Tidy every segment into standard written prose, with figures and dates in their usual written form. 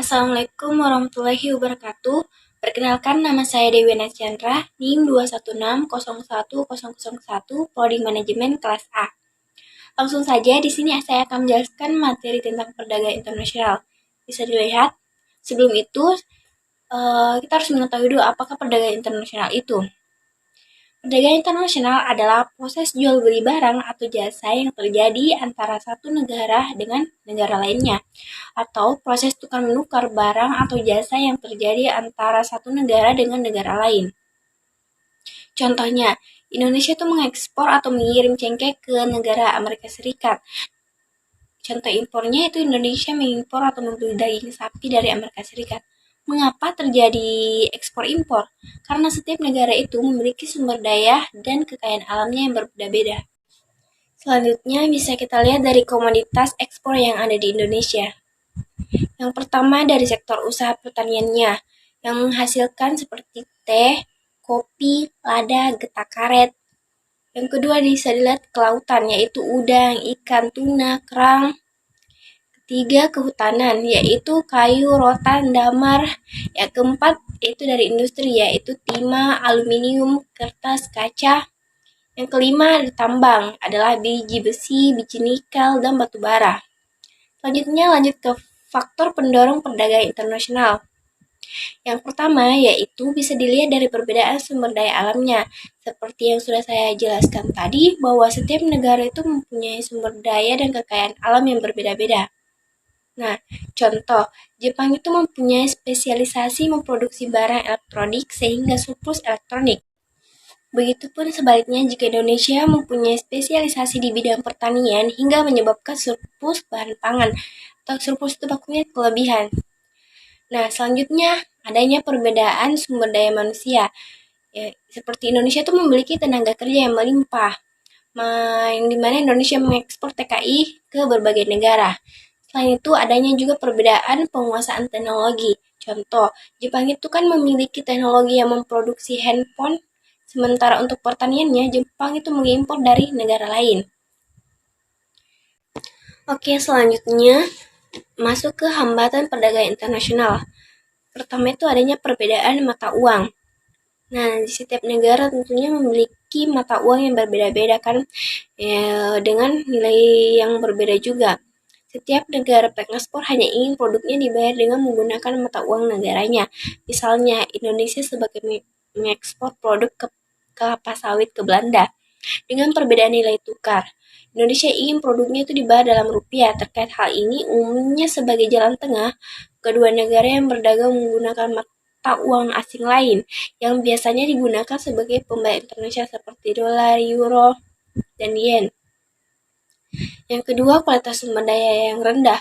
Assalamualaikum warahmatullahi wabarakatuh. Perkenalkan, nama saya Dewi Chandra, NIM 2160101, Prodi Manajemen kelas A. Langsung saja, di sini saya akan menjelaskan materi tentang perdagangan internasional. Bisa dilihat. Sebelum itu, kita harus mengetahui dulu apakah perdagangan internasional itu. Perdagangan internasional adalah proses jual beli barang atau jasa yang terjadi antara satu negara dengan negara lainnya, atau proses tukar menukar barang atau jasa yang terjadi antara satu negara dengan negara lain. Contohnya, Indonesia itu mengekspor atau mengirim cengkeh ke negara Amerika Serikat. Contoh impornya itu Indonesia mengimpor atau membeli daging sapi dari Amerika Serikat. Mengapa terjadi ekspor impor? Karena setiap negara itu memiliki sumber daya dan kekayaan alamnya yang berbeda-beda. Selanjutnya bisa kita lihat dari komoditas ekspor yang ada di Indonesia. Yang pertama dari sektor usaha pertaniannya, yang menghasilkan seperti teh, kopi, lada, getah karet. Yang kedua bisa dilihat kelautan, yaitu udang, ikan, tuna, kerang. Ketiga, kehutanan, yaitu kayu, rotan, damar. Yang keempat, yaitu dari industri, yaitu timah, aluminium, kertas, kaca. Yang kelima, dari tambang, adalah biji besi, biji nikel, dan batu bara. Selanjutnya lanjut ke faktor pendorong perdagangan internasional. Yang pertama, yaitu bisa dilihat dari perbedaan sumber daya alamnya. Seperti yang sudah saya jelaskan tadi, bahwa setiap negara itu mempunyai sumber daya dan kekayaan alam yang berbeda-beda. Nah, contoh, Jepang itu mempunyai spesialisasi memproduksi barang elektronik sehingga surplus elektronik. Begitupun sebaliknya jika Indonesia mempunyai spesialisasi di bidang pertanian hingga menyebabkan surplus bahan pangan atau surplus itu bakunya kelebihan. Nah, selanjutnya adanya perbedaan sumber daya manusia. Ya, seperti Indonesia itu memiliki tenaga kerja yang melimpah, yang dimana Indonesia mengekspor TKI ke berbagai negara. Selain itu, adanya juga perbedaan penguasaan teknologi. Contoh, Jepang itu kan memiliki teknologi yang memproduksi handphone, sementara untuk pertaniannya, Jepang itu mengimpor dari negara lain. Oke, selanjutnya masuk ke hambatan perdagangan internasional. Pertama itu adanya perbedaan mata uang. Nah, di setiap negara tentunya memiliki mata uang yang berbeda-beda kan, dengan nilai yang berbeda juga. Setiap negara pengekspor hanya ingin produknya dibayar dengan menggunakan mata uang negaranya. Misalnya, Indonesia sebagai mengekspor produk ke kelapa sawit ke Belanda dengan perbedaan nilai tukar. Indonesia ingin produknya itu dibayar dalam rupiah. Terkait hal ini, umumnya sebagai jalan tengah, kedua negara yang berdagang menggunakan mata uang asing lain yang biasanya digunakan sebagai pembayar internasional seperti dolar, euro, dan yen. Yang kedua, kualitas sumber daya yang rendah.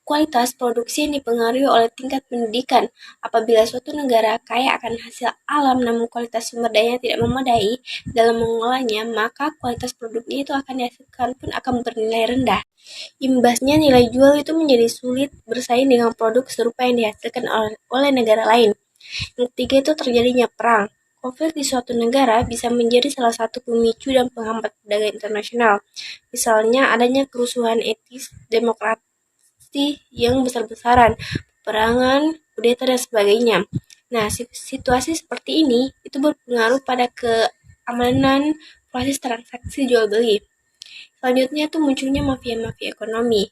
Kualitas produksi yang dipengaruhi oleh tingkat pendidikan. Apabila suatu negara kaya akan hasil alam namun kualitas sumber daya tidak memadai dalam mengolahnya, maka kualitas produknya itu akan dihasilkan pun akan bernilai rendah. Imbasnya nilai jual itu menjadi sulit bersaing dengan produk serupa yang dihasilkan oleh negara lain. Yang ketiga itu terjadinya perang. Konflik di suatu negara bisa menjadi salah satu pemicu dan penghambat perdagangan internasional. Misalnya adanya kerusuhan etis, demokrasi yang besar-besaran, peperangan, kudeta, dan sebagainya. Nah, situasi seperti ini itu berpengaruh pada keamanan proses transaksi jual beli. Selanjutnya tuh munculnya mafia-mafia ekonomi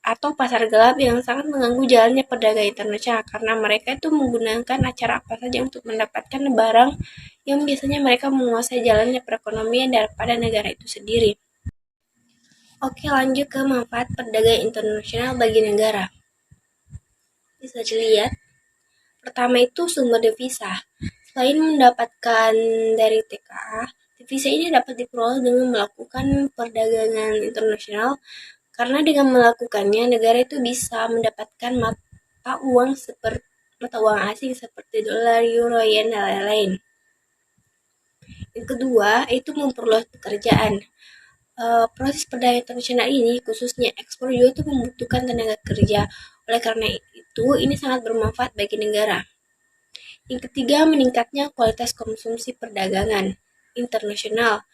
atau pasar gelap yang sangat mengganggu jalannya perdagangan internasional karena mereka itu menggunakan acara apa saja untuk mendapatkan barang yang biasanya mereka menguasai jalannya perekonomian daripada negara itu sendiri. Oke, lanjut ke manfaat perdagangan internasional bagi negara. Bisa dilihat, pertama itu sumber devisa. Selain mendapatkan dari TKA, devisa ini dapat diperoleh dengan melakukan perdagangan internasional karena dengan melakukannya negara itu bisa mendapatkan mata uang asing seperti dolar, euro, yen, dan lain-lain. Yang kedua, itu memperluas pekerjaan. Proses perdagangan internasional ini, khususnya ekspor juga itu membutuhkan tenaga kerja. Oleh karena itu, ini sangat bermanfaat bagi negara. Yang ketiga, meningkatnya kualitas konsumsi perdagangan internasional.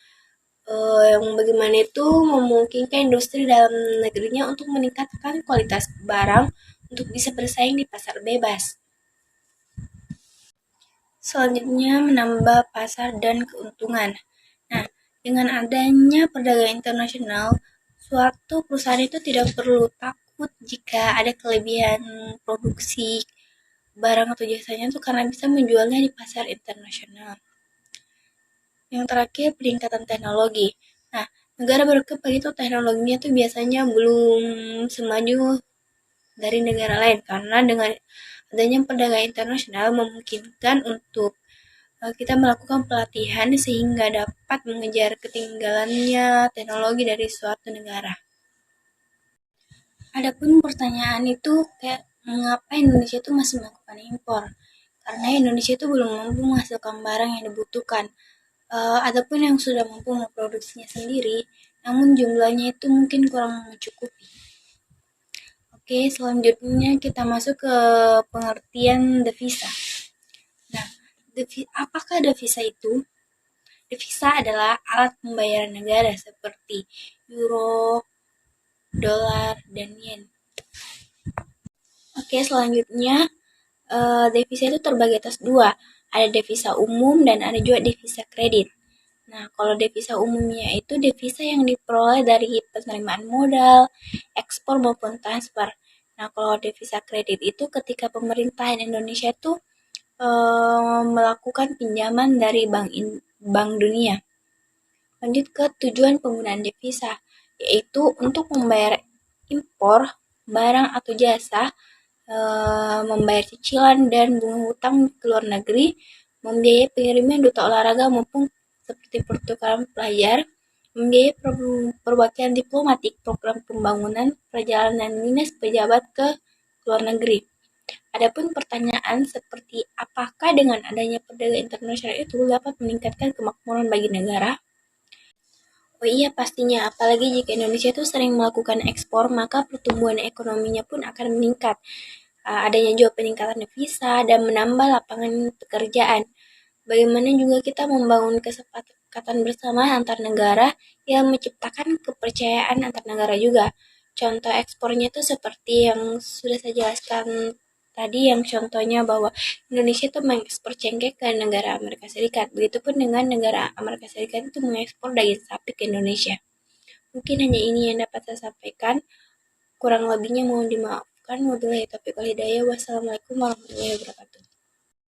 Yang bagaimana itu memungkinkan industri dalam negerinya untuk meningkatkan kualitas barang, untuk bisa bersaing di pasar bebas. Selanjutnya, menambah pasar dan keuntungan. Nah, dengan adanya perdagangan internasional, suatu perusahaan itu tidak perlu takut jika ada kelebihan produksi barang atau jasanya itu karena bisa menjualnya di pasar internasional. Yang terakhir, peningkatan teknologi. Nah, negara berkembang itu teknologinya tuh biasanya belum semaju dari negara lain karena dengan adanya perdagangan internasional memungkinkan untuk kita melakukan pelatihan sehingga dapat mengejar ketinggalannya teknologi dari suatu negara. Adapun pertanyaan itu kayak mengapa Indonesia itu masih melakukan impor? Karena Indonesia itu belum mampu menghasilkan barang yang dibutuhkan. Adapun yang sudah mampu memproduksinya sendiri, namun jumlahnya itu mungkin kurang mencukupi. Oke, selanjutnya kita masuk ke pengertian devisa. Nah, apakah devisa itu? Devisa adalah alat pembayaran negara seperti euro, dolar, dan yen. Oke, selanjutnya devisa itu terbagi atas dua. Ada devisa umum dan ada juga devisa kredit. Nah, kalau devisa umumnya itu devisa yang diperoleh dari penerimaan modal, ekspor maupun transfer. Nah, kalau devisa kredit itu ketika pemerintahan Indonesia itu melakukan pinjaman dari Bank Dunia. Lanjut ke tujuan penggunaan devisa, yaitu untuk membayar impor barang atau jasa, membayar cicilan dan bunga hutang ke luar negeri, membiayai pengiriman duta olahraga maupun seperti pertukaran pelajar, membiayai perwakilan diplomatik, program pembangunan, perjalanan dinas pejabat ke luar negeri. Adapun pertanyaan seperti apakah dengan adanya perdagangan internasional itu dapat meningkatkan kemakmuran bagi negara? Oh iya pastinya, apalagi jika Indonesia itu sering melakukan ekspor, maka pertumbuhan ekonominya pun akan meningkat. Adanya juga peningkatan devisa dan menambah lapangan pekerjaan. Bagaimana juga kita membangun kesepakatan bersama antar negara yang menciptakan kepercayaan antar negara juga. Contoh ekspornya itu seperti yang sudah saya jelaskan tadi, yang contohnya bahwa Indonesia itu mengekspor cengkeh ke negara Amerika Serikat. Begitupun dengan negara Amerika Serikat itu mengekspor daging sapi ke Indonesia. Mungkin hanya ini yang dapat saya sampaikan. Kurang lebihnya mohon dimaafkan. Wabillahi taufiq wal hidayah. Wassalamualaikum warahmatullahi wabarakatuh.